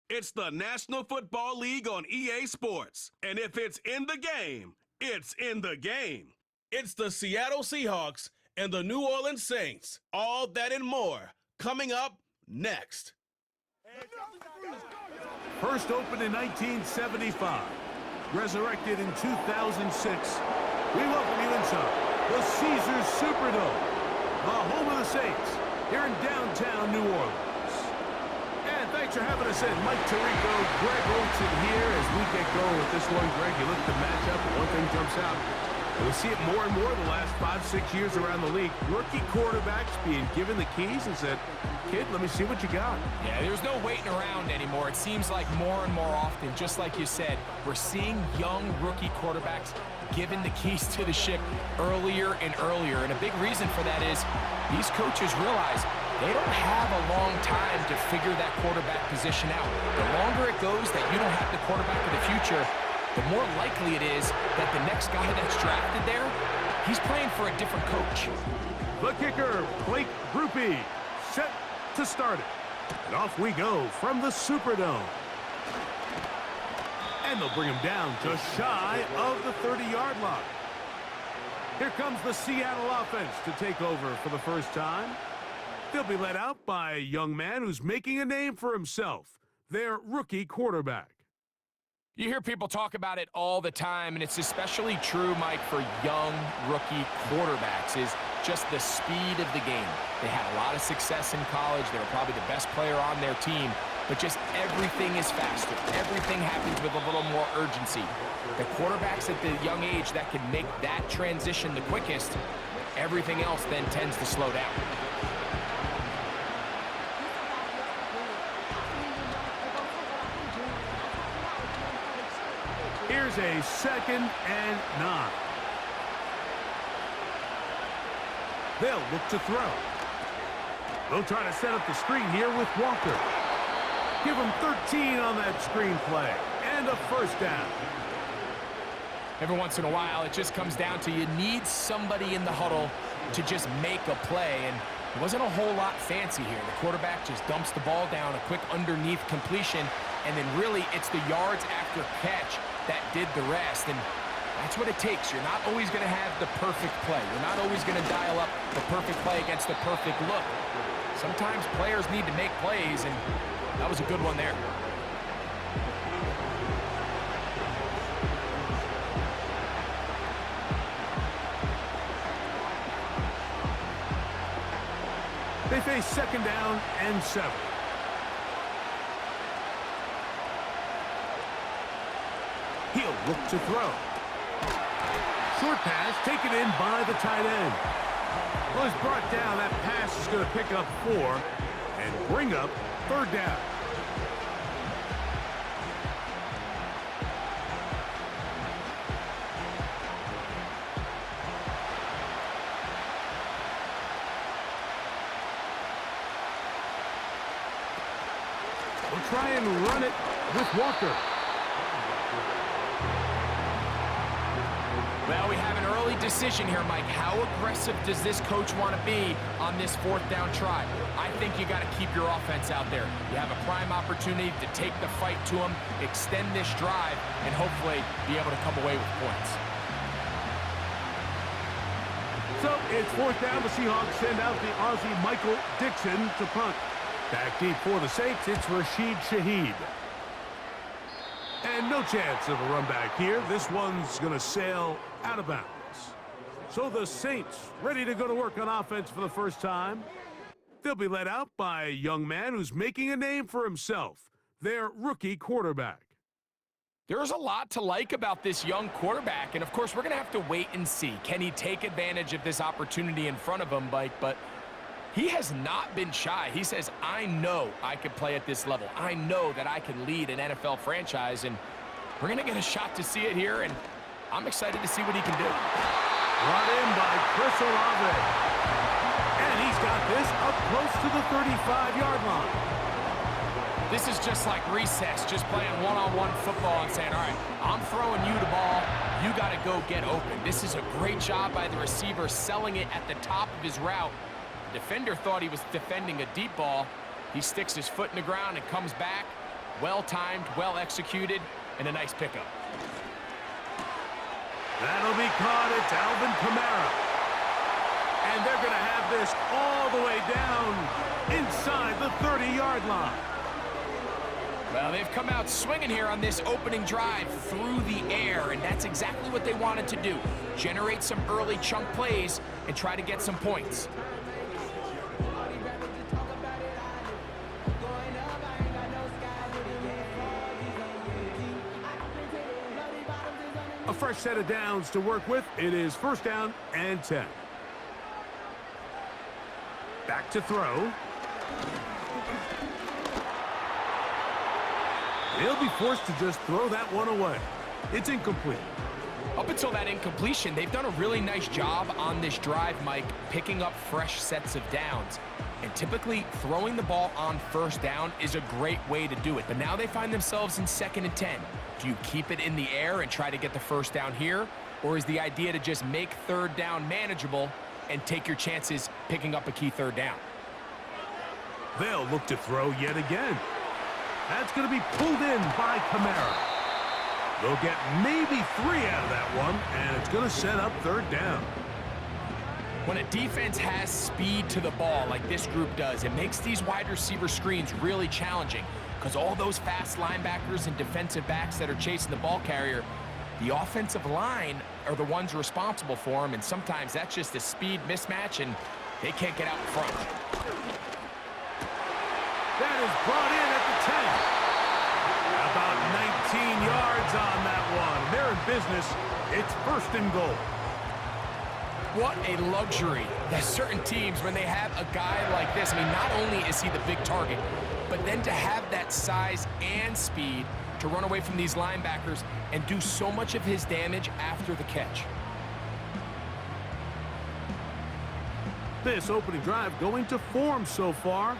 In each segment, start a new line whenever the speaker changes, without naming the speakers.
It's the National Football League on EA Sports. And if it's in the game, it's in the game. It's the Seattle Seahawks and the New Orleans Saints. All that and more coming up next.
First opened in 1975, resurrected in 2006. We welcome you inside the Caesars Superdome, the home of the Saints, here in downtown New Orleans. And thanks for having us in. Mike Tirico, Greg Olson here as we get going with this one. Greg, you look at the matchup and one thing jumps out. And we see it more and more the last 5-6 years around the league. Rookie quarterbacks being given the keys and said, kid, let me see what you got.
Yeah, there's no waiting around anymore. It seems like more and more often, just like you said, we're seeing young rookie quarterbacks given the keys to the ship earlier and earlier. And a big reason for that is these coaches realize they don't have a long time to figure that quarterback position out. The longer it goes that you don't have the quarterback of the future, the more likely it is that the next guy that's drafted there, he's playing for a different coach.
The kicker, Blake Grupe, set to start it. And off we go from the Superdome. And they'll bring him down just shy of the 30-yard line. Here comes the Seattle offense to take over for the first time. They'll be led out by a young man who's making a name for himself, their rookie quarterback.
You hear people talk about it all the time, and it's especially true, Mike, for young rookie quarterbacks, is just the speed of the game. They had a lot of success in college. They were probably the best player on their team, but just everything is faster. Everything happens with a little more urgency. The quarterbacks at the young age that can make that transition the quickest, everything else then tends to slow down.
Here's a 2nd and 9. They'll look to throw. They'll try to set up the screen here with Walker. Give him 13 on that screen play. And a first down.
Every once in a while, it just comes down to you need somebody in the huddle to just make a play. And it wasn't a whole lot fancy here. The quarterback just dumps the ball down, a quick underneath completion, and then really it's the yards after catch that did the rest. And that's what it takes. You're not always going to have the perfect play. You're not always going to dial up the perfect play against the perfect look. Sometimes players need to make plays, and that was a good one there.
They face 2nd down and 7. He'll look to throw. Short pass taken in by the tight end. Well, he's brought down. That pass is going to pick up 4 and bring up 3rd down. We'll try and run it with Walker.
Well, we have an early decision here, Mike. How aggressive does this coach want to be on this 4th down try? I think you got to keep your offense out there. You have a prime opportunity to take the fight to them, extend this drive, and hopefully be able to come away with points.
So it's 4th down. The Seahawks send out the Aussie Michael Dixon to punt. Back deep for the Saints, it's Rashid Shaheed. And no chance of a run back here. This one's going to sail out of bounds. So the Saints ready to go to work on offense for the first time. They'll be led out by a young man who's making a name for himself, their rookie quarterback.
There's a lot to like about this young quarterback, and of course we're going to have to wait and see. Can he take advantage of this opportunity in front of him, Mike? But he has not been shy. He says, I know I can play at this level. I know that I can lead an NFL franchise, and we're going to get a shot to see it here, and I'm excited to see what he can do.
Brought in by Chris Olave. And he's got this up close to the 35-yard line.
This is just like recess, just playing one-on-one football and saying, all right, I'm throwing you the ball. You got to go get open. This is a great job by the receiver selling it at the top of his route. The defender thought he was defending a deep ball. He sticks his foot in the ground and comes back. Well-timed, well-executed, and a nice pickup.
That'll be caught. It's Alvin Kamara. And they're going to have this all the way down inside the 30-yard line.
Well, they've come out swinging here on this opening drive through the air, and that's exactly what they wanted to do. Generate some early chunk plays and try to get some points.
A fresh set of downs to work with. It is 1st down and 10. Back to throw. He'll be forced to just throw that one away. It's incomplete.
Up until that incompletion, they've done a really nice job on this drive, Mike, picking up fresh sets of downs. And typically, throwing the ball on 1st down is a great way to do it. But now they find themselves in 2nd and 10. Do you keep it in the air and try to get the 1st down here? Or is the idea to just make 3rd down manageable and take your chances picking up a key 3rd down?
They'll look to throw yet again. That's going to be pulled in by Kamara. They'll get maybe 3 out of that one, and it's going to set up 3rd down.
When a defense has speed to the ball like this group does, it makes these wide receiver screens really challenging because all those fast linebackers and defensive backs that are chasing the ball carrier, the offensive line are the ones responsible for them, and sometimes that's just a speed mismatch, and they can't get out in front.
That is brought in at the 10. About 19 yards on that one. They're in business. It's 1st and goal.
What a luxury that certain teams, when they have a guy like this, I mean, not only is he the big target, but then to have that size and speed to run away from these linebackers and do so much of his damage after the catch.
This opening drive going to form so far.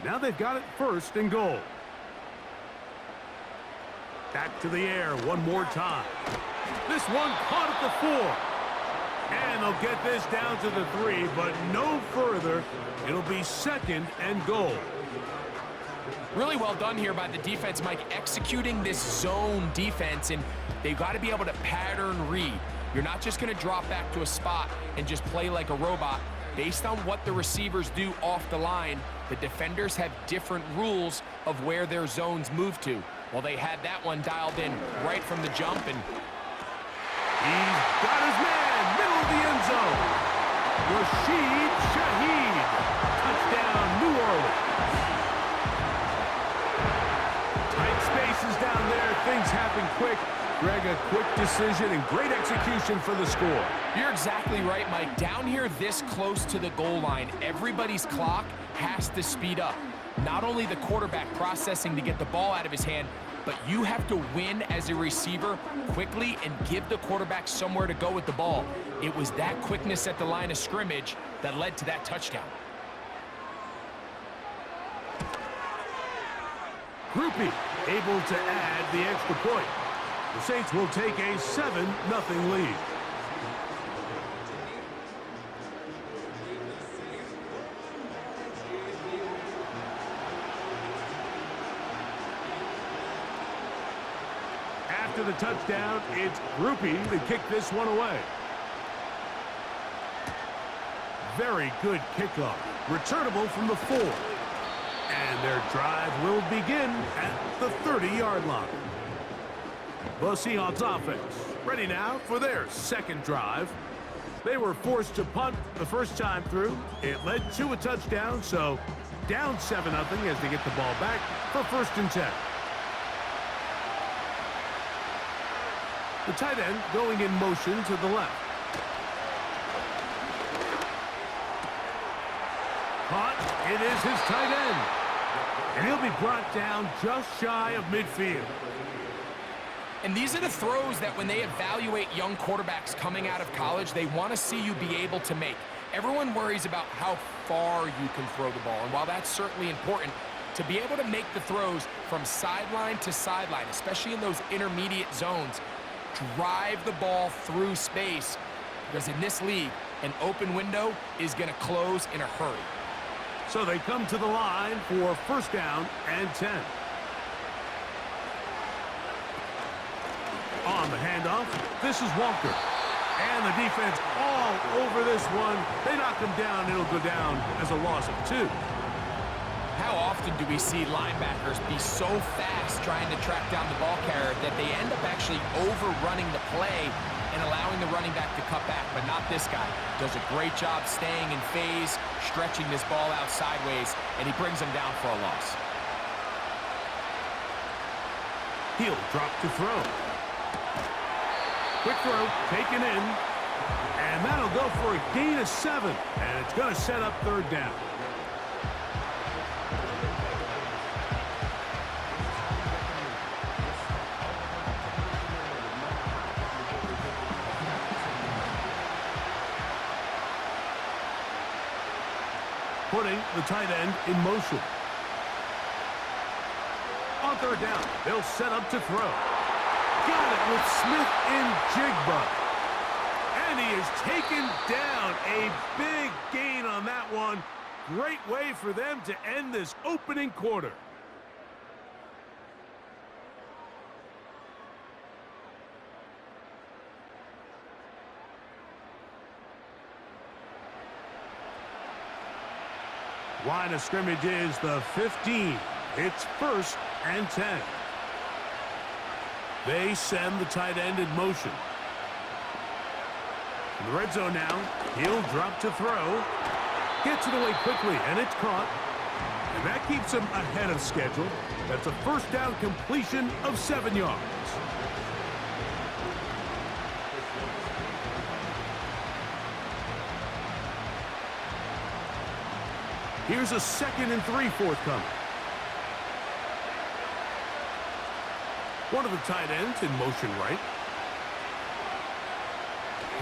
Now they've got it 1st and goal. Back to the air one more time. This one caught at the 4. And they'll get this down to the 3, but no further. It'll be 2nd and goal.
Really well done here by the defense, Mike, executing this zone defense, and they've got to be able to pattern read. You're not just going to drop back to a spot and just play like a robot. Based on what the receivers do off the line, the defenders have different rules of where their zones move to. Well, they had that one dialed in right from the jump, and
he's got his man, middle of the end zone. Shough, touchdown, New Orleans. Tight spaces down there, things happen quick. Greg, a quick decision and great execution for the score.
You're exactly right, Mike. Down here this close to the goal line, everybody's clock has to speed up. Not only the quarterback processing to get the ball out of his hand, but you have to win as a receiver quickly and give the quarterback somewhere to go with the ball. It was that quickness at the line of scrimmage that led to that touchdown.
Groupie able to add the extra point. The Saints will take a 7-0 lead. After the touchdown, it's Groupie to kick this one away. Very good kickoff. Returnable from the 4. And their drive will begin at the 30-yard line. The Seahawks offense ready now for their 2nd drive. They were forced to punt the first time through. It led to a touchdown, so down 7-0 as they get the ball back for 1st and 10. The tight end going in motion to the left. Caught. It is his tight end. And he'll be brought down just shy of midfield.
And these are the throws that when they evaluate young quarterbacks coming out of college, they want to see you be able to make. Everyone worries about how far you can throw the ball. And while that's certainly important, to be able to make the throws from sideline to sideline, especially in those intermediate zones, drive the ball through space, because in this league, an open window is going to close in a hurry.
So they come to the line for 1st down and 10. On the handoff, this is Walker. And the defense all over this one. They knock him down. It'll go down as a loss of 2.
How often do we see linebackers be so fast trying to track down the ball carrier that they end up actually overrunning the play and allowing the running back to cut back? But not this guy. Does a great job staying in phase, stretching this ball out sideways, and he brings him down for a loss.
He'll drop to throw. Quick throw, taken in. And that'll go for a gain of 7. And it's going to set up 3rd down. Putting the tight end in motion. On 3rd down, they'll set up to throw. Got it with Smith in Jigba. And he is taken down. A big gain on that one. Great way for them to end this opening quarter. Line of scrimmage is the 15. It's 1st and 10. They send the tight end in motion. In the red zone now, he'll drop to throw. Gets it away quickly, and it's caught. And that keeps him ahead of schedule. That's a 1st down completion of 7 yards. Here's a 2nd and 3 forthcoming. One of the tight ends in motion right.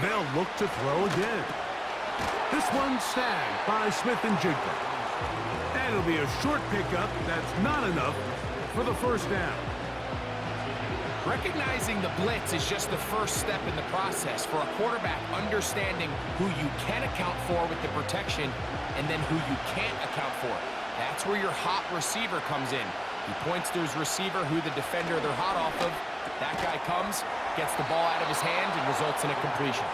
They'll look to throw again. This one's snagged by Smith and Jigba. And it'll be a short pickup. That's not enough for the 1st down.
Recognizing the blitz is just the first step in the process for a quarterback understanding who you can account for with the protection and then who you can't account for. That's where your hot receiver comes in. He points to his receiver who the defender they're hot off of. That guy comes, gets the ball out of his hand, and results in a completion.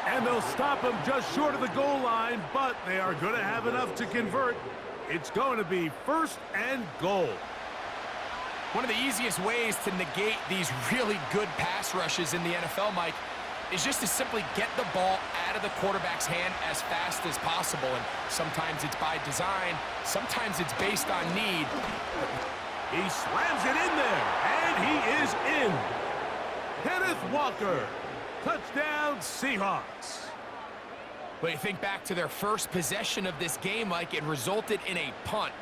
And they'll stop him just short of the goal line, but they are going to have enough to convert. It's going to be 1st and goal.
One of the easiest ways to negate these really good pass rushes in the NFL, Mike, is just to simply get the ball out of the quarterback's hand as fast as possible. And sometimes it's by design, sometimes it's based on need.
He slams it in there, and he is in. Kenneth Walker, touchdown Seahawks.
But you think back to their first possession of this game, Mike, it resulted in a punt.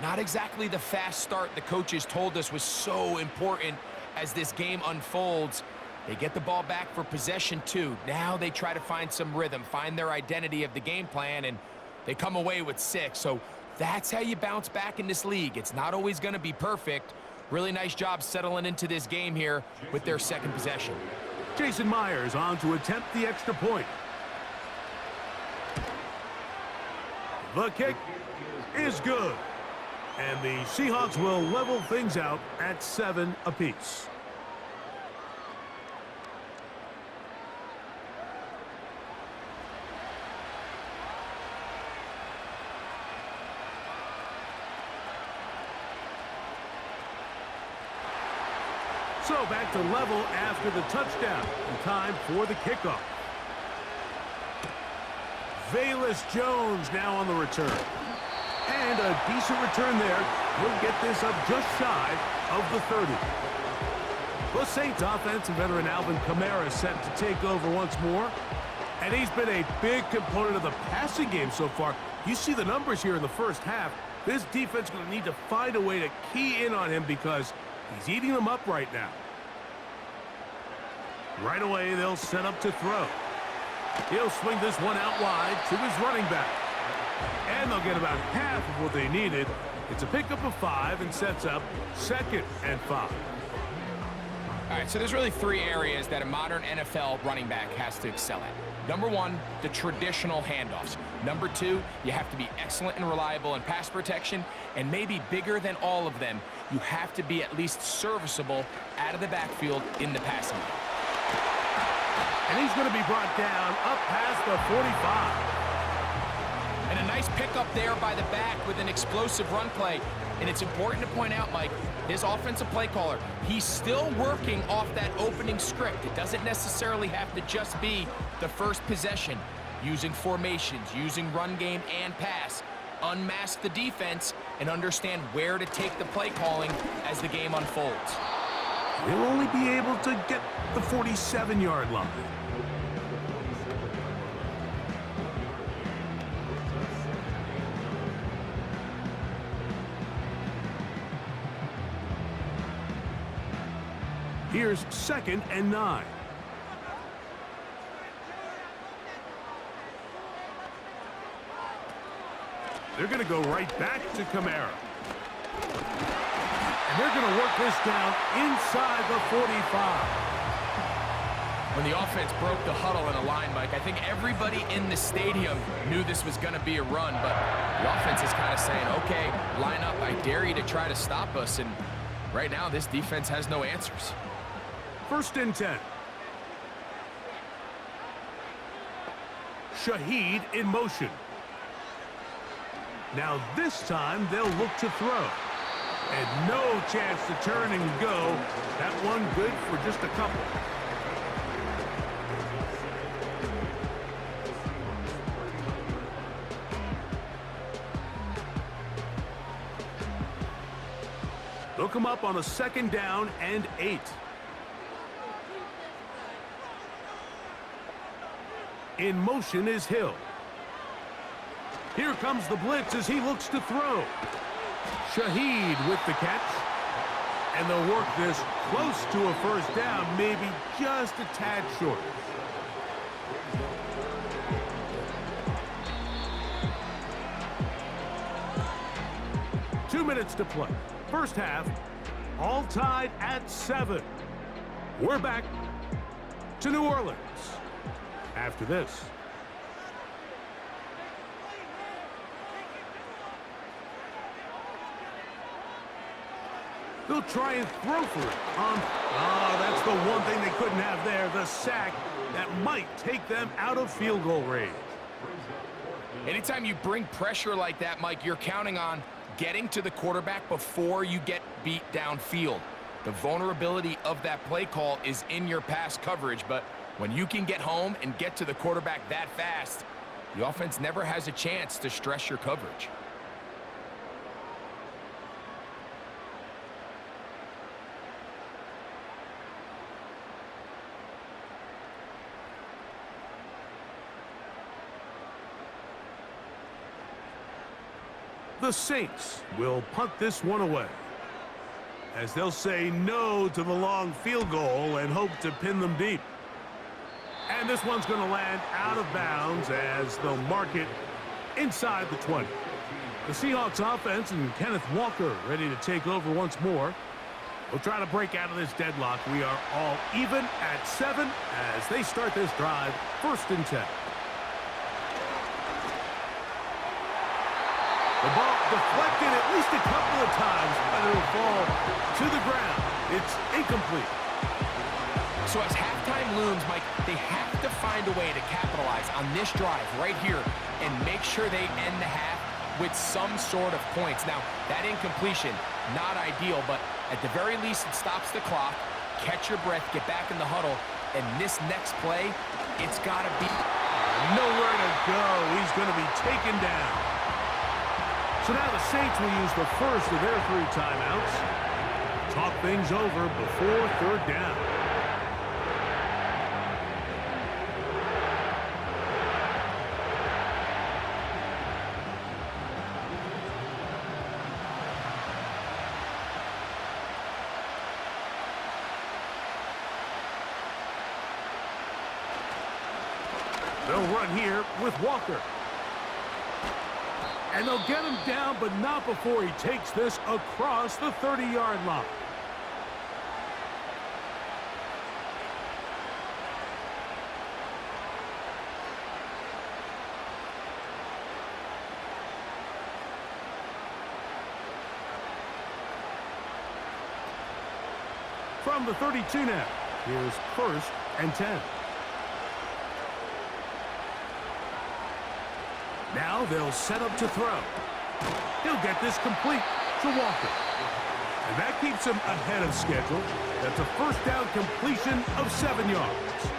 Not exactly the fast start the coaches told us was so important as this game unfolds. They get the ball back for possession 2. Now they try to find some rhythm, find their identity of the game plan, and they come away with 6. So that's how you bounce back in this league. It's not always going to be perfect. Really nice job settling into this game here with their 2nd possession.
Jason Myers on to attempt the extra point. The kick is good. And the Seahawks will level things out at 7 apiece. So back to level after the touchdown. And time for the kickoff. Velus Jones now on the return. And a decent return there. He'll get this up just shy of the 30. The Saints offense and veteran Alvin Kamara set to take over once more. And he's been a big component of the passing game so far. You see the numbers here in the first half. This defense is going to need to find a way to key in on him because he's eating them up right now. Right away, they'll set up to throw. He'll swing this one out wide to his running back. And they'll get about half of what they needed. It's a pickup of 5 and sets up 2nd and 5.
All right, so there's really 3 areas that a modern NFL running back has to excel at. Number one, the traditional handoffs. Number two, you have to be excellent and reliable in pass protection, and maybe bigger than all of them, you have to be at least serviceable out of the backfield in the passing game.
And he's going to be brought down up past the 45.
And a nice pickup there by the back with an explosive run play. And it's important to point out, Mike, his offensive play caller, he's still working off that opening script. It doesn't necessarily have to just be the first possession. Using formations, using run game and pass. Unmask the defense and understand where to take the play calling as the game unfolds.
He'll only be able to get the 47-yard line. Here's 2nd and 9. They're going to go right back to Kamara. And they're going to work this down inside the 45.
When the offense broke the huddle in a line, Mike, I think everybody in the stadium knew this was going to be a run, but the offense is kind of saying, okay, line up, I dare you to try to stop us, and right now this defense has no answers.
1st and 10. Shaheed in motion. Now this time they'll look to throw. And no chance to turn and go. That one good for just a couple. They'll come up on a 2nd down and 8. In motion is Hill. Here comes the blitz as he looks to throw. Shaheed with the catch. And they'll work this close to a 1st down, maybe just a tad short. Two minutes to play. First half, all tied at 7. We're back to New Orleans after this. They'll try and throw for it. That's the one thing they couldn't have there, the sack that might take them out of field goal range.
Anytime you bring pressure like that, Mike, you're counting on getting to the quarterback before you get beat downfield. The vulnerability of that play call is in your pass coverage, but when you can get home and get to the quarterback that fast, the offense never has a chance to stress your coverage.
The Saints will punt this one away, as they'll say no to the long field goal and hope to pin them deep. And this one's going to land out of bounds as they'll mark it inside the 20. The Seahawks offense and Kenneth Walker ready to take over once more. We'll try to break out of this deadlock. We are all even at 7 as they start this drive. 1st and 10. The ball deflected at least a couple of times, but it'll fall to the ground. It's incomplete.
So as halftime looms, Mike, they have to find a way to capitalize on this drive right here and make sure they end the half with some sort of points. Now, that incompletion, not ideal, but at the very least it stops the clock. Catch your breath, get back in the huddle, and this next play, it's got to be
nowhere to go. He's going to be taken down. So now the Saints will use the first of their 3 timeouts. Talk things over before 3rd down. They'll run here with Walker. And they'll get him down, but not before he takes this across the 30-yard line. From the 32 now, here's 1st and 10. Now they'll set up to throw. He'll get this complete to Walker. And that keeps him ahead of schedule. That's a first down completion of 7 yards.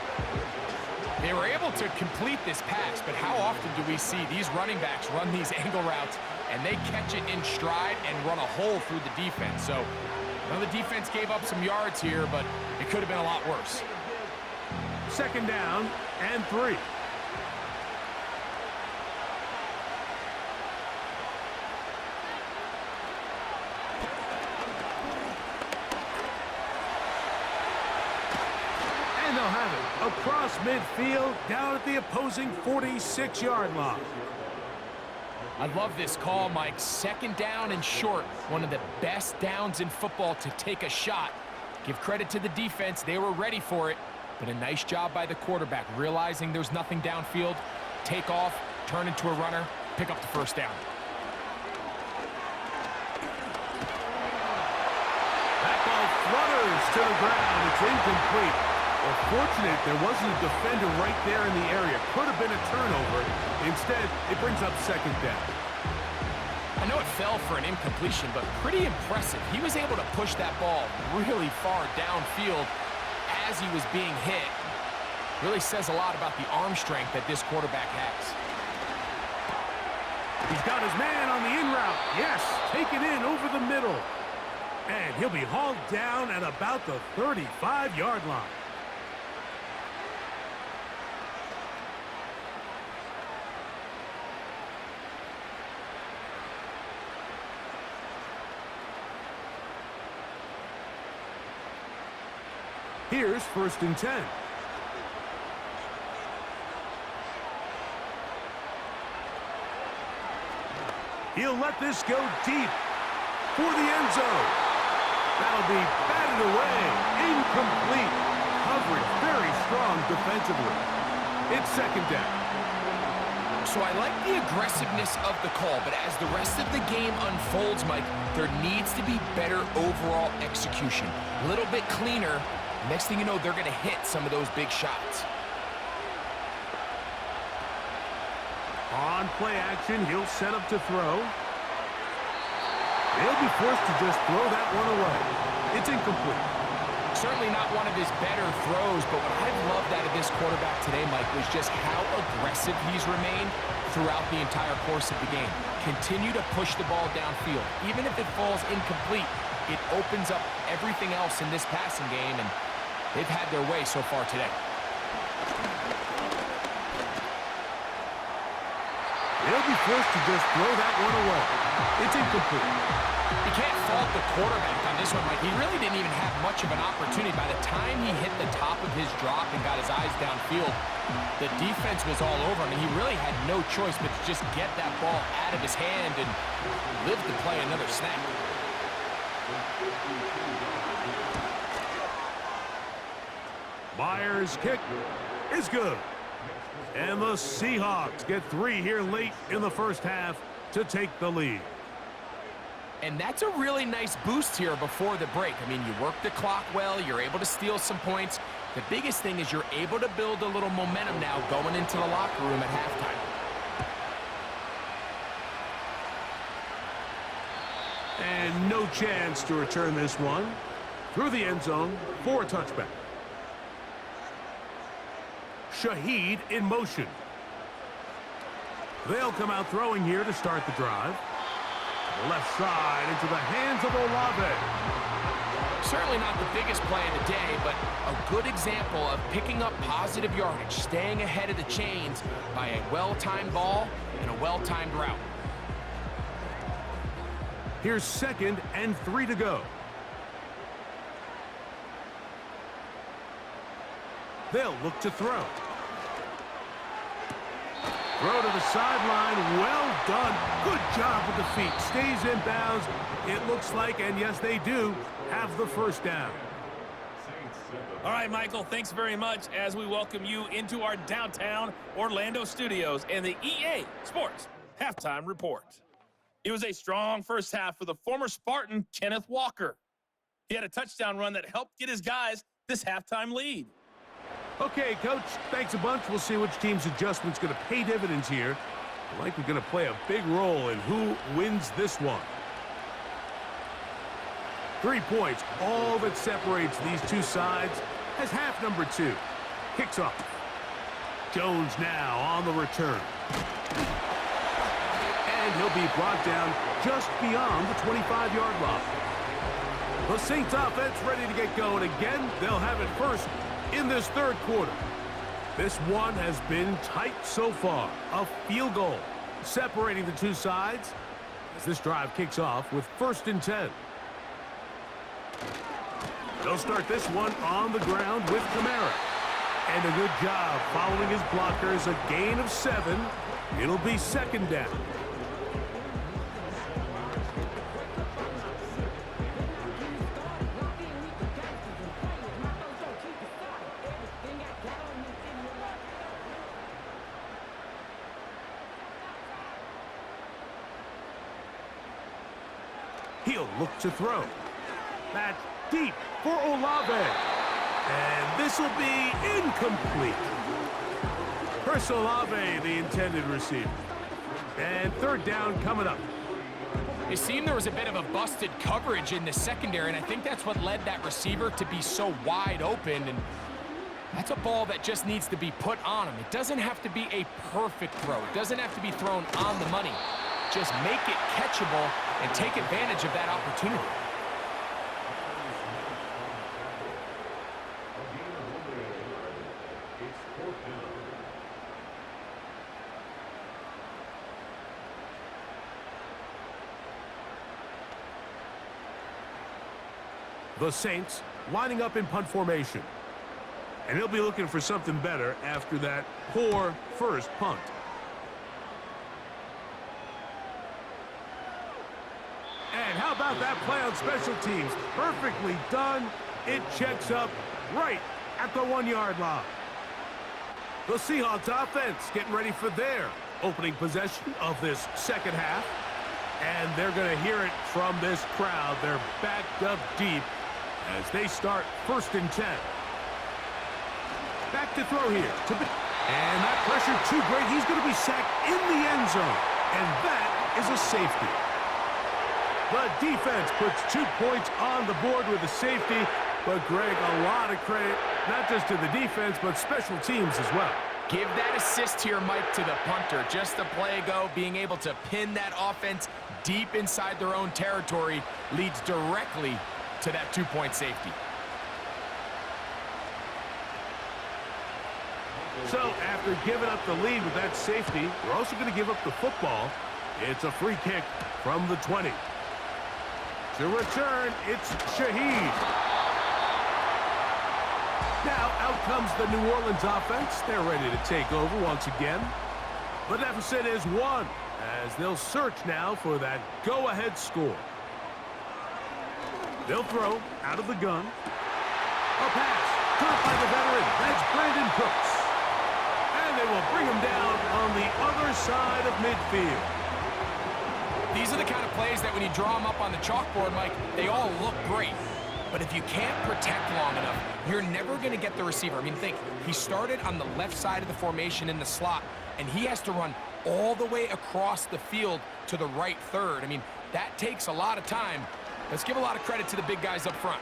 They were able to complete this pass, but how often do we see these running backs run these angle routes and they catch it in stride and run a hole through the defense? So, the defense gave up some yards here, but it could have been a lot worse.
2nd down and 3. And they'll have it across midfield down at the opposing 46-yard line.
I love this call, Mike. 2nd down and short. One of the best downs in football to take a shot. Give credit to the defense. They were ready for it. But a nice job by the quarterback, realizing there's nothing downfield. Take off, turn into a runner, pick up the 1st down.
That ball flutters to the ground. It's incomplete. Well, fortunate there wasn't a defender right there in the area. Could have been a turnover. Instead, it brings up 2nd down.
I know it fell for an incompletion, but pretty impressive. He was able to push that ball really far downfield as he was being hit. Really says a lot about the arm strength that this quarterback has.
He's got his man on the in route. Yes, take it in over the middle. And he'll be hauled down at about the 35-yard line. Here's 1st and 10. He'll let this go deep for the end zone. That'll be batted away. Incomplete. Coverage very strong defensively. It's 2nd down.
So I like the aggressiveness of the call, but as the rest of the game unfolds, Mike, there needs to be better overall execution. A little bit cleaner. Next thing you know, they're going to hit some of those big shots.
On play action, he'll set up to throw. He'll be forced to just throw that one away. It's incomplete.
Certainly not one of his better throws, but what I've loved out of this quarterback today, Mike, was just how aggressive he's remained throughout the entire course of the game. Continue to push the ball downfield. Even if it falls incomplete, it opens up everything else in this passing game, and they've had their way so far today.
They'll be forced to just throw that one away. It's incomplete.
You can't fault the quarterback on this one, Mike. He really didn't even have much of an opportunity. By the time he hit the top of his drop and got his eyes downfield, the defense was all over him, and he really had no choice but to just get that ball out of his hand and live to play another snap.
Myers' kick is good. And the Seahawks get 3 here late in the 1st half to take the lead.
And that's a really nice boost here before the break. I mean, you work the clock well, you're able to steal some points. The biggest thing is you're able to build a little momentum now going into the locker room at halftime.
And no chance to return this one. Through the end zone for a touchback. Shaheed in motion. They'll come out throwing here to start the drive. Left side into the hands of Olave.
Certainly not the biggest play of the day, but a good example of picking up positive yardage, staying ahead of the chains by a well-timed ball and a well-timed route.
Here's 2nd and 3 to go. They'll look to throw. Throw to the sideline. Well done. Good job with the feet. Stays in bounds. It looks like, and yes, they do, have the 1st down.
All right, Michael, thanks very much as we welcome you into our downtown Orlando studios and the EA Sports Halftime Report. It was a strong first half for the former Spartan, Kenneth Walker. He had a touchdown run that helped get his guys this halftime lead.
Okay, Coach, thanks a bunch. We'll see which team's adjustment's going to pay dividends here. Likely going to play a big role in who wins this one. 3 points, all that separates these two sides, as half number 2. Kicks off. Jones now on the return. And he'll be brought down just beyond the 25-yard line. The Saints offense ready to get going again. They'll have it first in this third quarter. This one has been tight so far. A field goal separating the two sides as this drive kicks off with 1st and 10. They'll start this one on the ground with Kamara. And a good job following his blockers. A gain of 7. It'll be 2nd down. He'll look to throw. That's deep for Olave. And this will be incomplete. Chris Olave, the intended receiver. And 3rd down coming up.
It seemed there was a bit of a busted coverage in the secondary, and I think that's what led that receiver to be so wide open. And that's a ball that just needs to be put on him. It doesn't have to be a perfect throw. It doesn't have to be thrown on the money. Just make it catchable and take advantage of that opportunity.
The Saints lining up in punt formation. And he'll be looking for something better after that poor first punt. And how about that play on special teams? Perfectly done. It checks up right at the 1-yard line. The Seahawks offense getting ready for their opening possession of this second half. And they're going to hear it from this crowd. They're backed up deep as they start 1st and 10. Back to throw here. And that pressure too great. He's going to be sacked in the end zone. And that is a safety. The defense puts 2 points on the board with a safety. But, Greg, a lot of credit, not just to the defense, but special teams as well.
Give that assist here, Mike, to the punter. Just a play ago, being able to pin that offense deep inside their own territory leads directly to that 2-point safety.
So, after giving up the lead with that safety, we're also going to give up the football. It's a free kick from the 20. To return, it's Shough. Now, out comes the New Orleans offense. They're ready to take over once again. The deficit is 1, as they'll search now for that go-ahead score. They'll throw out of the gun. A pass, caught by the veteran. That's Brandon Cooks. And they will bring him down on the other side of midfield.
These are the kind of plays that when you draw them up on the chalkboard, Mike, they all look great. But if you can't protect long enough, you're never going to get the receiver. I mean, think, he started on the left side of the formation in the slot, and he has to run all the way across the field to the right third. I mean, that takes a lot of time. Let's give a lot of credit to the big guys up front.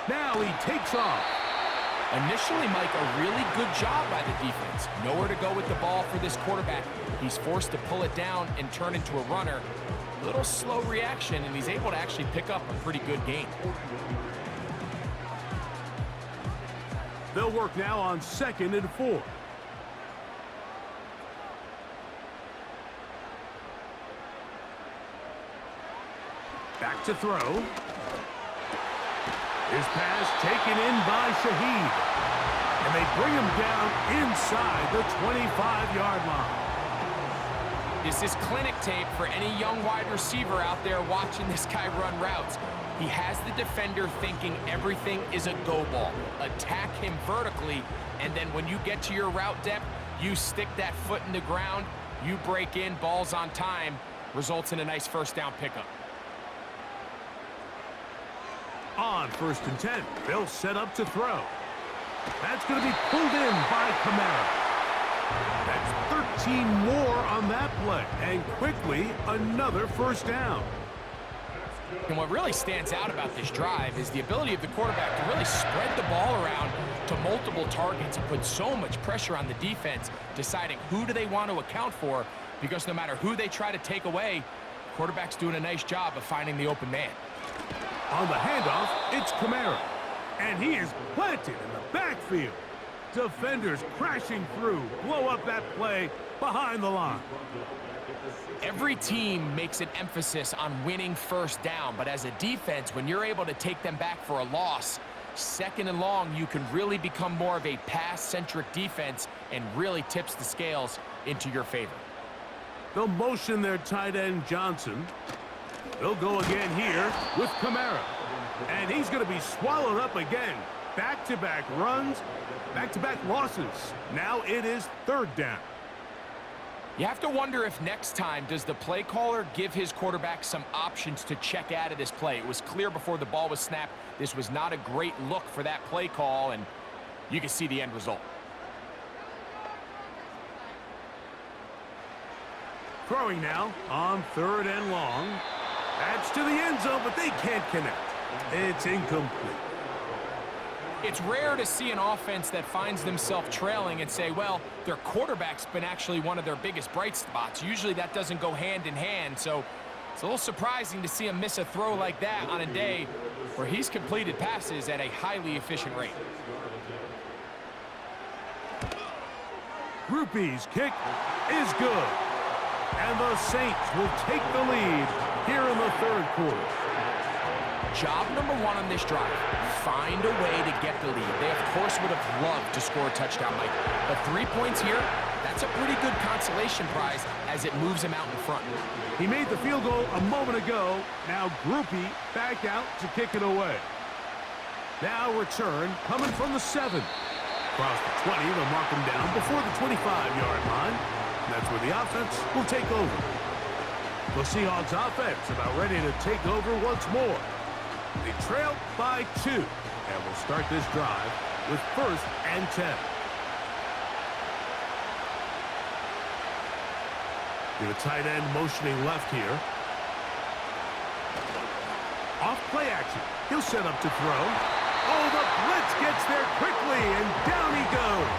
Now he takes off.
Initially, Mike, a really good job by the defense. Nowhere to go with the ball for this quarterback. He's forced to pull it down and turn into a runner. A little slow reaction, and he's able to actually pick up a pretty good gain.
They'll work now on 2nd and 4. Back to throw. His pass taken in by Shough. And they bring him down inside the 25-yard line.
This is clinic tape for any young wide receiver out there watching this guy run routes. He has the defender thinking everything is a go ball. Attack him vertically, and then when you get to your route depth, you stick that foot in the ground, you break in, balls on time, results in a nice 1st down pickup.
On 1st and 10, they'll set up to throw. That's going to be pulled in by Kamara. That's 13 more on that play. And quickly, another first down.
And what really stands out about this drive is the ability of the quarterback to really spread the ball around to multiple targets and put so much pressure on the defense, deciding who do they want to account for, because no matter who they try to take away, the quarterback's doing a nice job of finding the open man.
On the handoff, it's Kamara. And he is planted in the backfield. Defenders crashing through, blow up that play behind the line.
Every team makes an emphasis on winning first down, but as a defense, when you're able to take them back for a loss, 2nd and long, you can really become more of a pass-centric defense and really tips the scales into your favor.
They'll motion their tight end Johnson. They'll go again here with Kamara. And he's going to be swallowed up again. Back-to-back runs, back-to-back losses. Now it is 3rd down.
You have to wonder if next time, does the play caller give his quarterback some options to check out of this play? It was clear before the ball was snapped, this was not a great look for that play call, and you can see the end result.
Throwing now on 3rd and long. That's to the end zone, but they can't connect. It's incomplete.
It's rare to see an offense that finds themselves trailing and say, well, their quarterback's been actually one of their biggest bright spots. Usually that doesn't go hand in hand, so it's a little surprising to see him miss a throw like that on a day where he's completed passes at a highly efficient rate.
Groupie's kick is good. And the Saints will take the lead here in the 3rd quarter.
Job number 1 on this drive, find a way to get the lead. They, of course, would have loved to score a touchdown, Mike. But 3 points here, that's a pretty good consolation prize as it moves him out in front.
He made the field goal a moment ago. Now Groupie back out to kick it away. Now return coming from the 7. Across the 20, they'll mark him down before the 25-yard line. That's where the offense will take over. The Seahawks offense about ready to take over once more. They trail by 2, and will start this drive with 1st and 10. The tight end motioning left here. Off play action. He'll set up to throw. Oh, the blitz gets there quickly, and down he goes.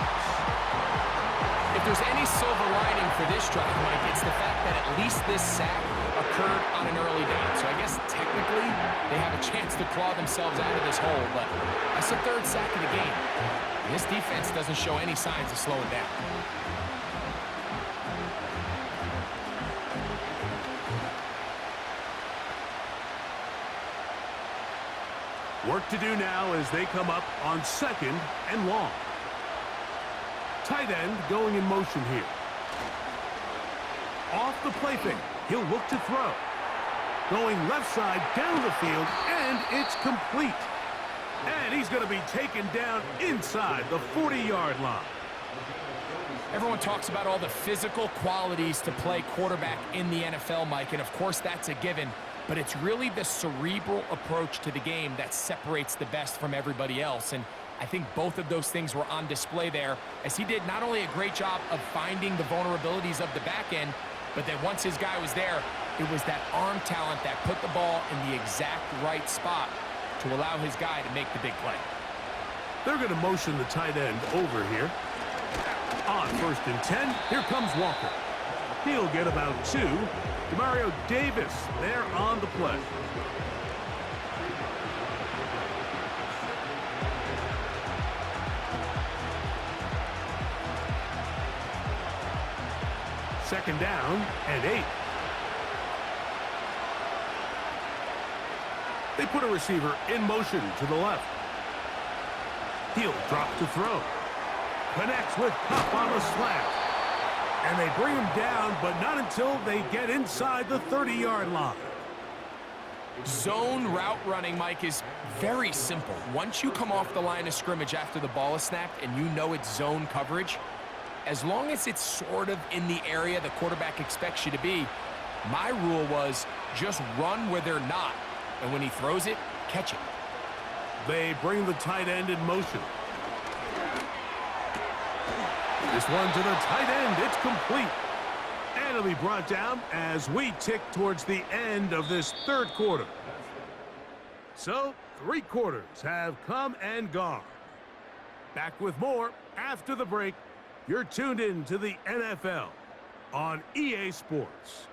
If there's any silver lining for this drive, Mike, it's the fact that at least this sack occurred on an early down. So I guess technically they have a chance to claw themselves out of this hole, but that's the 3rd sack of the game. And this defense doesn't show any signs of slowing down.
Work to do now as they come up on 2nd and long. Tight end going in motion here. Off the play fake. He'll look to throw. Going left side down the field, and it's complete. And he's going to be taken down inside the 40-yard line.
Everyone talks about all the physical qualities to play quarterback in the NFL, Mike, and of course that's a given, but it's really the cerebral approach to the game that separates the best from everybody else. And I think both of those things were on display there, as he did not only a great job of finding the vulnerabilities of the back end, but that once his guy was there, it was that arm talent that put the ball in the exact right spot to allow his guy to make the big play.
They're going to motion the tight end over here. On 1st and 10, here comes Walker. He'll get about 2. Demario Davis there on the play. Second down and 8. They put a receiver in motion to the left. He'll drop to throw. Connects with Cup on the slant. And they bring him down, but not until they get inside the 30-yard line.
Zone route running, Mike, is very simple. Once you come off the line of scrimmage after the ball is snapped and you know it's zone coverage, as long as it's sort of in the area the quarterback expects you to be, my rule was just run where they're not. And when he throws it, catch it.
They bring the tight end in motion. This one to the tight end. It's complete. And it'll be brought down as we tick towards the end of this third quarter. So, 3 quarters have come and gone. Back with more after the break. You're tuned in to the NFL on EA Sports.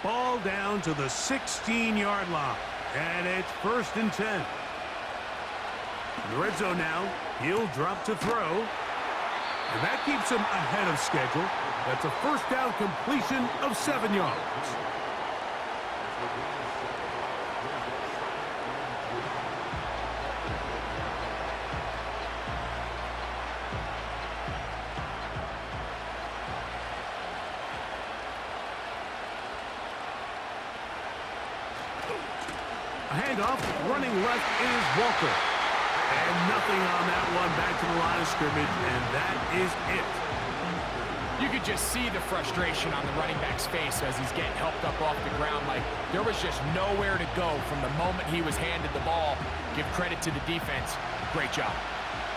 Ball down to the 16-yard line. And it's 1st and 10. In the red zone now, he'll drop to throw. And that keeps him ahead of schedule. That's a first down completion of 7 yards. A handoff, running left is Walker. And nothing on that one, back to the line of scrimmage, and that is it.
You could just see the frustration on the running back's face as he's getting helped up off the ground. Like, there was just nowhere to go from the moment he was handed the ball. Give credit to the defense. Great job.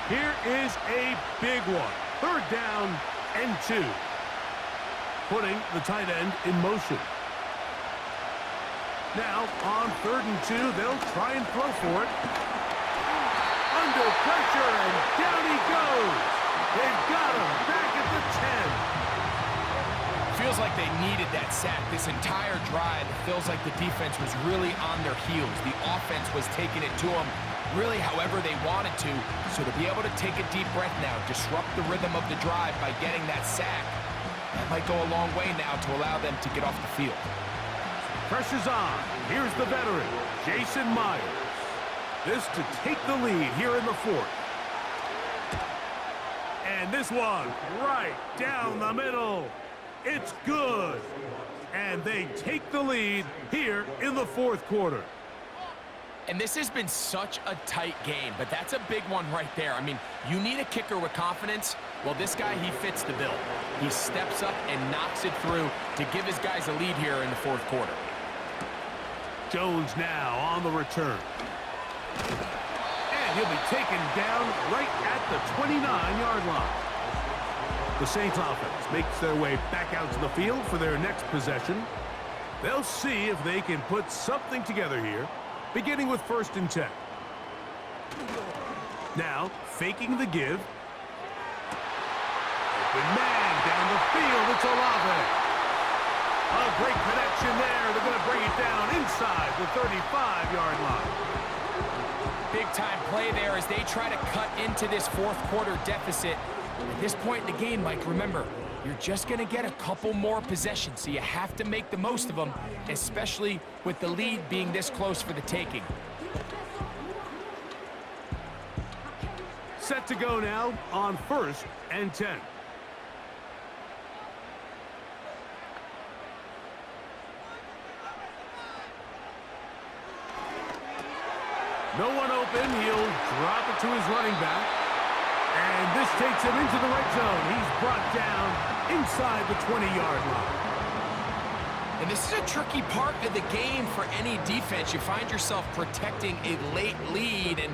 Here is a big one. 3rd down and 2. Putting the tight end in motion. Now, on 3rd and 2, they'll try and throw for it. Under pressure, and down he goes. They've got him back at the 10.
Feels like they needed that sack this entire drive. It feels like the defense was really on their heels. The offense was taking it to them really however they wanted to. So to be able to take a deep breath now, disrupt the rhythm of the drive by getting that sack, that might go a long way now to allow them to get off the field.
Pressure's on. Here's the veteran, Jason Myers. This to take the lead here in the 4th. And this one right down the middle. It's good. And they take the lead here in the 4th quarter.
And this has been such a tight game, but that's a big one right there. I mean, you need a kicker with confidence. Well, this guy, he fits the bill. He steps up and knocks it through to give his guys a lead here in the 4th quarter.
Jones now on the return. And he'll be taken down right at the 29-yard line. The Saints offense makes their way back out to the field for their next possession. They'll see if they can put something together here, beginning with 1st and 10. Now, faking the give. Open man down the field. It's Olave. A great connection there. They're going to bring it down inside the 35-yard line.
Big-time play there as they try to cut into this 4th quarter deficit. At this point in the game, Mike, remember, you're just going to get a couple more possessions, so you have to make the most of them, especially with the lead being this close for the taking.
Set to go now on 1st and 10. No one open. He'll drop it to his running back. And this takes him into the red zone. He's brought down inside the 20-yard line.
And this is a tricky part of the game for any defense. You find yourself protecting a late lead, and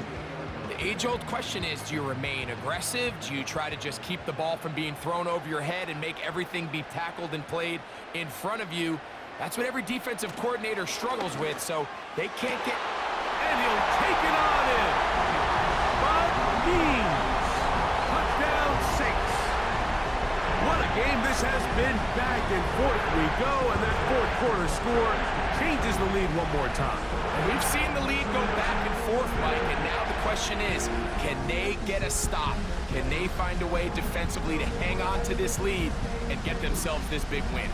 the age-old question is, do you remain aggressive? Do you try to just keep the ball from being thrown over your head and make everything be tackled and played in front of you? That's what every defensive coordinator struggles with, so they can't get...
And he'll take it on in. But means touchdown Saints. What a game this has been. Back and forth we go, and that 4th quarter score changes the lead one more time.
And we've seen the lead go back and forth, Mike, and now the question is, can they get a stop? Can they find a way defensively to hang on to this lead and get themselves this big win?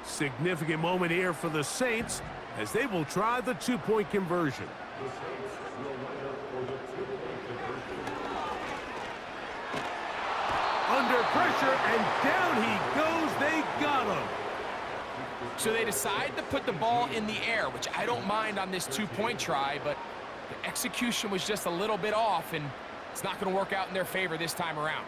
Significant moment here for the Saints as they will try the 2-point conversion. Under pressure, and down he goes. They got him.
So they decide to put the ball in the air, which I don't mind on this two-point try, but the execution was just a little bit off, and it's not going to work out in their favor this time around.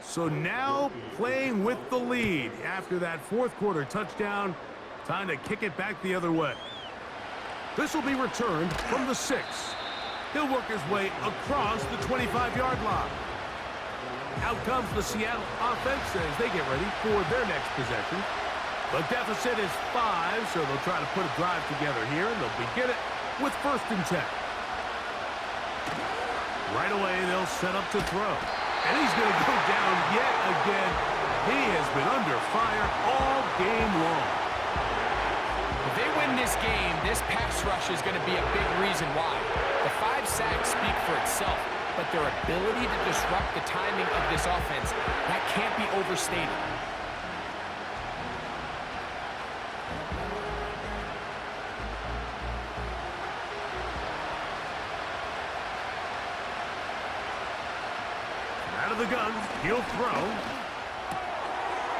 So now playing with the lead after that fourth quarter touchdown. Time to kick it back the other way. This will be returned from the 6. He'll work his way across the 25-yard line. Out comes the Seattle offense as they get ready for their next possession. The deficit is 5, so they'll try to put a drive together here, and they'll begin it with 1st and 10. Right away, they'll set up to throw. And he's going to go down yet again. He has been under fire all game long.
If they win this game, this pass rush is going to be a big reason why. The 5 sacks speak for itself, but their ability to disrupt the timing of this offense, that can't be overstated.
Out of the gun, he'll throw.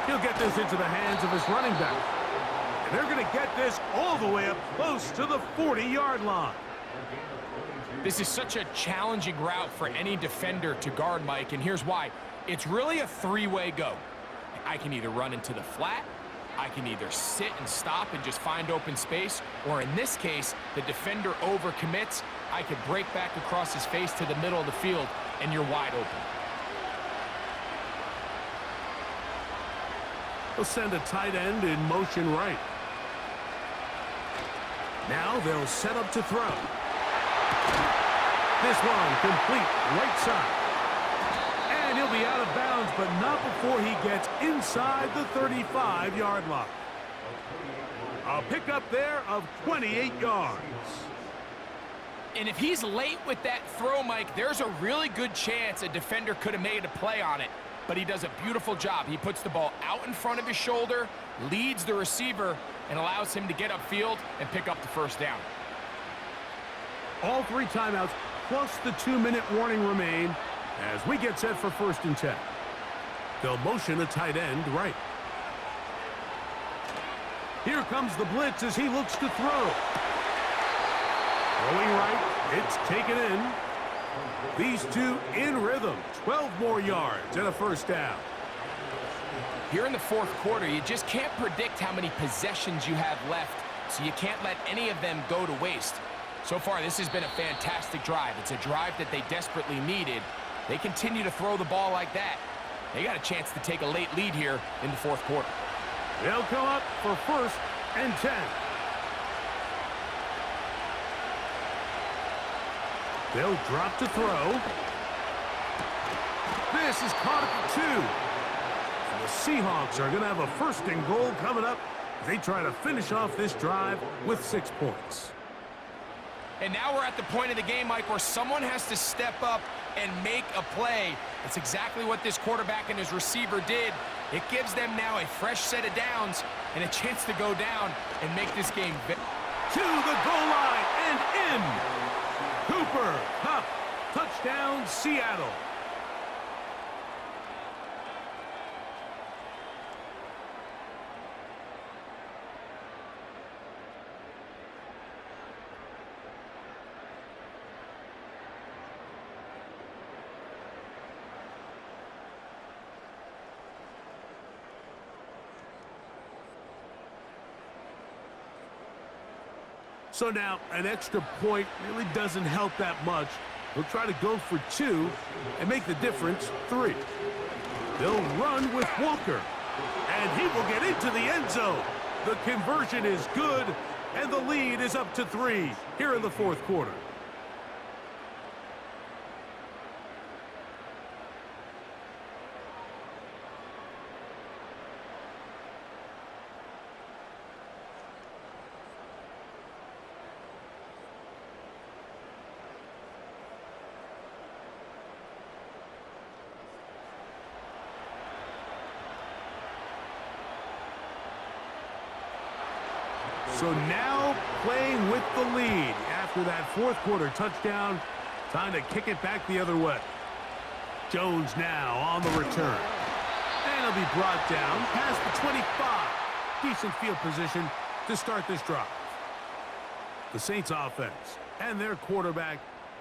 He'll get this into the hands of his running back. And they're going to get this all the way up close to the 40-yard line.
This is such a challenging route for any defender to guard, Mike, and here's why. It's really a three-way go. I can either run into the flat, I can either sit and stop and just find open space, or in this case, the defender overcommits. I could break back across his face to the middle of the field, and you're wide open.
They'll send a tight end in motion right. Now they'll set up to throw. This one complete right side. And he'll be out of bounds, but not before he gets inside the 35-yard line. A pickup there of 28 yards.
And if he's late with that throw, Mike, there's a really good chance a defender could have made a play on it. But he does a beautiful job. He puts the ball out in front of his shoulder, leads the receiver, and allows him to get upfield and pick up the first down.
All 3 timeouts plus the 2-minute warning remain as we get set for 1st and 10. They'll motion a tight end right. Here comes the blitz as he looks to throw. Throwing right, it's taken in. These two in rhythm. 12 more yards and a first down.
Here in the fourth quarter, you just can't predict how many possessions you have left, so you can't let any of them go to waste. So far, this has been a fantastic drive. It's a drive that they desperately needed. They continue to throw the ball like that. They got a chance to take a late lead here in the fourth quarter.
They'll come up for 1st and 10. They'll drop to throw. This is caught at the 2. And the Seahawks are going to have a 1st and goal coming up. They try to finish off this drive with 6 points.
And now we're at the point of the game, Mike, where someone has to step up and make a play. That's exactly what this quarterback and his receiver did. It gives them now a fresh set of downs and a chance to go down and make this game
to the goal line and in. Cooper Kupp, touchdown Seattle. So now an extra point really doesn't help that much. They'll try to go for 2 and make the difference 3. They'll run with Walker, and he will get into the end zone. The conversion is good, and the lead is up to 3 here in the fourth quarter. So now playing with the lead after that fourth quarter touchdown. Time to kick it back the other way. Jones now on the return. And he'll be brought down past the 25. Decent field position to start this drive. The Saints offense and their quarterback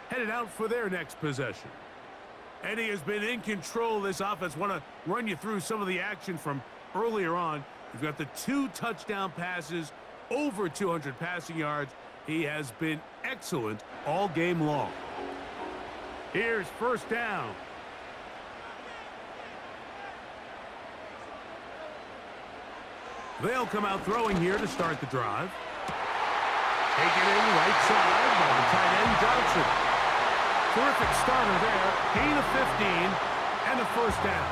headed out for their next possession. And he has been in control of this offense. Want to run you through some of the action from earlier on. You've got the 2 touchdown passes, over 200 passing yards. He has been excellent all game long. Here's first down. They'll come out throwing here to start the drive. Taken in right side by the tight end Johnson. Terrific starter there. Gain of 15 and a first down.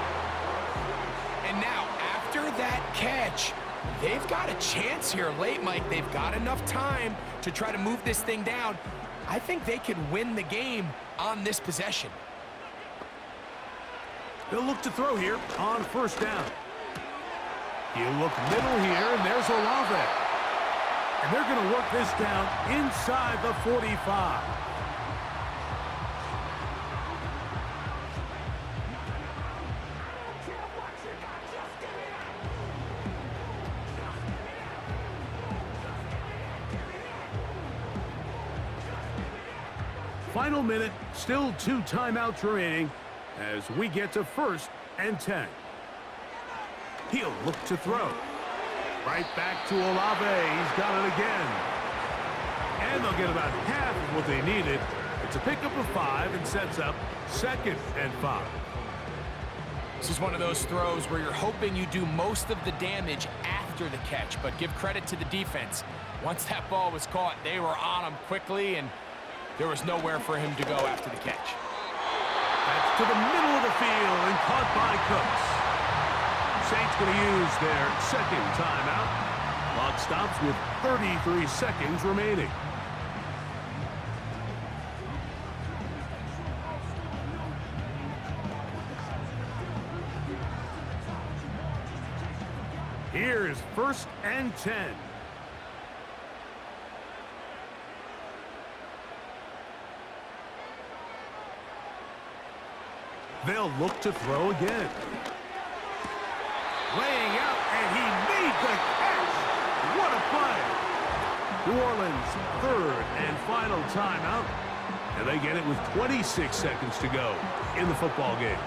And now, after that catch, they've got a chance here late, Mike. They've got enough time to try to move this thing down. I think they could win the game on this possession.
They'll look to throw here on first down. He'll look middle here, and there's Olave. And they're going to work this down inside the 45. Final minute, still 2 timeouts remaining as we get to 1st and 10. He'll look to throw. Right back to Olave. He's got it again. And they'll get about half of what they needed. It's a pickup of 5 and sets up 2nd and 5.
This is one of those throws where you're hoping you do most of the damage after the catch, but give credit to the defense. Once that ball was caught, they were on him quickly, and there was nowhere for him to go after the catch.
That's to the middle of the field and caught by Cooks. Saints going to use their 2nd timeout. Clock stops with 33 seconds remaining. Here's 1st and 10. They'll look to throw again. Laying out, and he made the catch. What a play. New Orleans' 3rd and final timeout. And they get it with 26 seconds to go in the football game.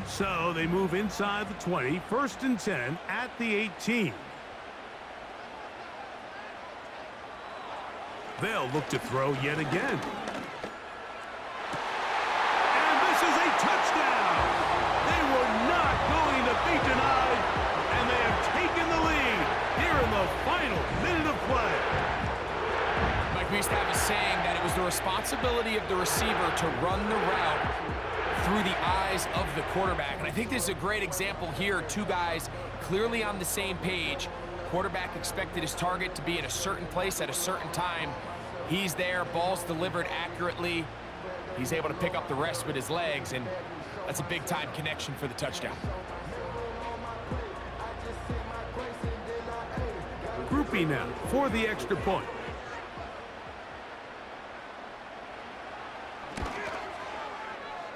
So they move inside the 20, 1st and 10 at the 18. They'll look to throw yet again. And this is a touchdown. They were not going to be denied, and they have taken the lead here in the final minute of play.
Mike, we used to have a saying that it was the responsibility of the receiver to run the route through the eyes of the quarterback. And I think this is a great example here. 2 guys clearly on the same page. Quarterback expected his target to be in a certain place at a certain time. He's there, ball's delivered accurately. He's able to pick up the rest with his legs, and that's a big-time connection for the touchdown.
Groupie now for the extra point.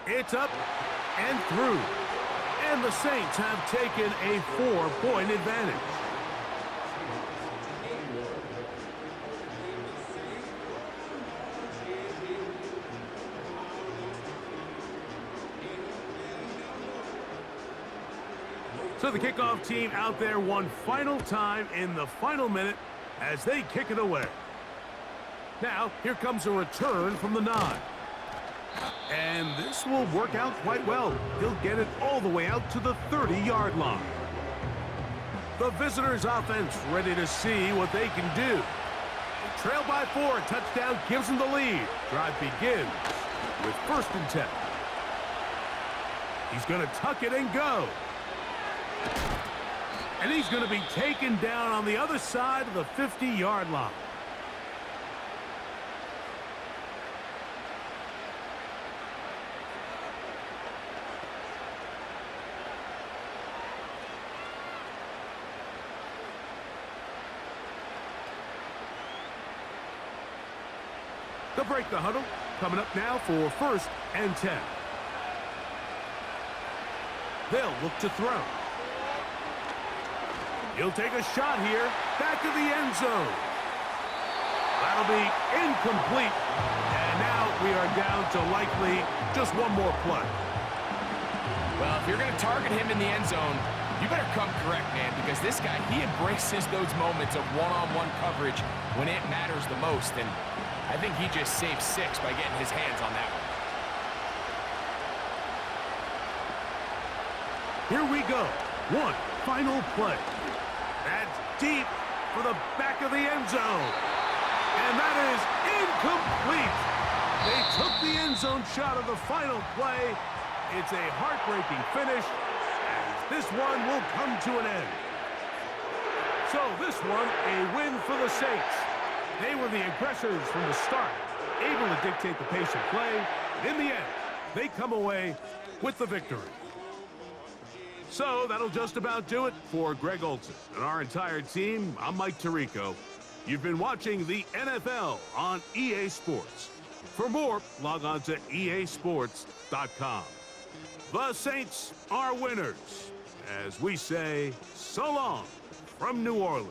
It's up and through. And the Saints have taken a 4-point advantage. So the kickoff team out there one final time in the final minute as they kick it away. Now, here comes a return from the 9. And this will work out quite well. He'll get it all the way out to the 30-yard line. The visitors' offense ready to see what they can do. They trail by 4. Touchdown gives them the lead. Drive begins with 1st and 10. He's going to tuck it and go. And he's going to be taken down on the other side of the 50-yard line. They'll break the huddle. Coming up now for 1st and 10. They'll look to throw. He'll take a shot here. Back of the end zone. That'll be incomplete. And now we are down to likely just one more play.
Well, if you're going to target him in the end zone, you better come correct, man, because this guy, he embraces those moments of one-on-one coverage when it matters the most. And I think he just saved 6 by getting his hands on that one.
Here we go. One final play. That's deep for the back of the end zone. And that is incomplete. They took the end zone shot of the final play. It's a heartbreaking finish, as this one will come to an end. So this one, a win for the Saints. They were the aggressors from the start, able to dictate the pace of play. In the end, they come away with the victory. So that'll just about do it for Greg Olson and our entire team. I'm Mike Tirico. You've been watching the NFL on EA Sports. For more, log on to easports.com. The Saints are winners, as we say so long from New Orleans.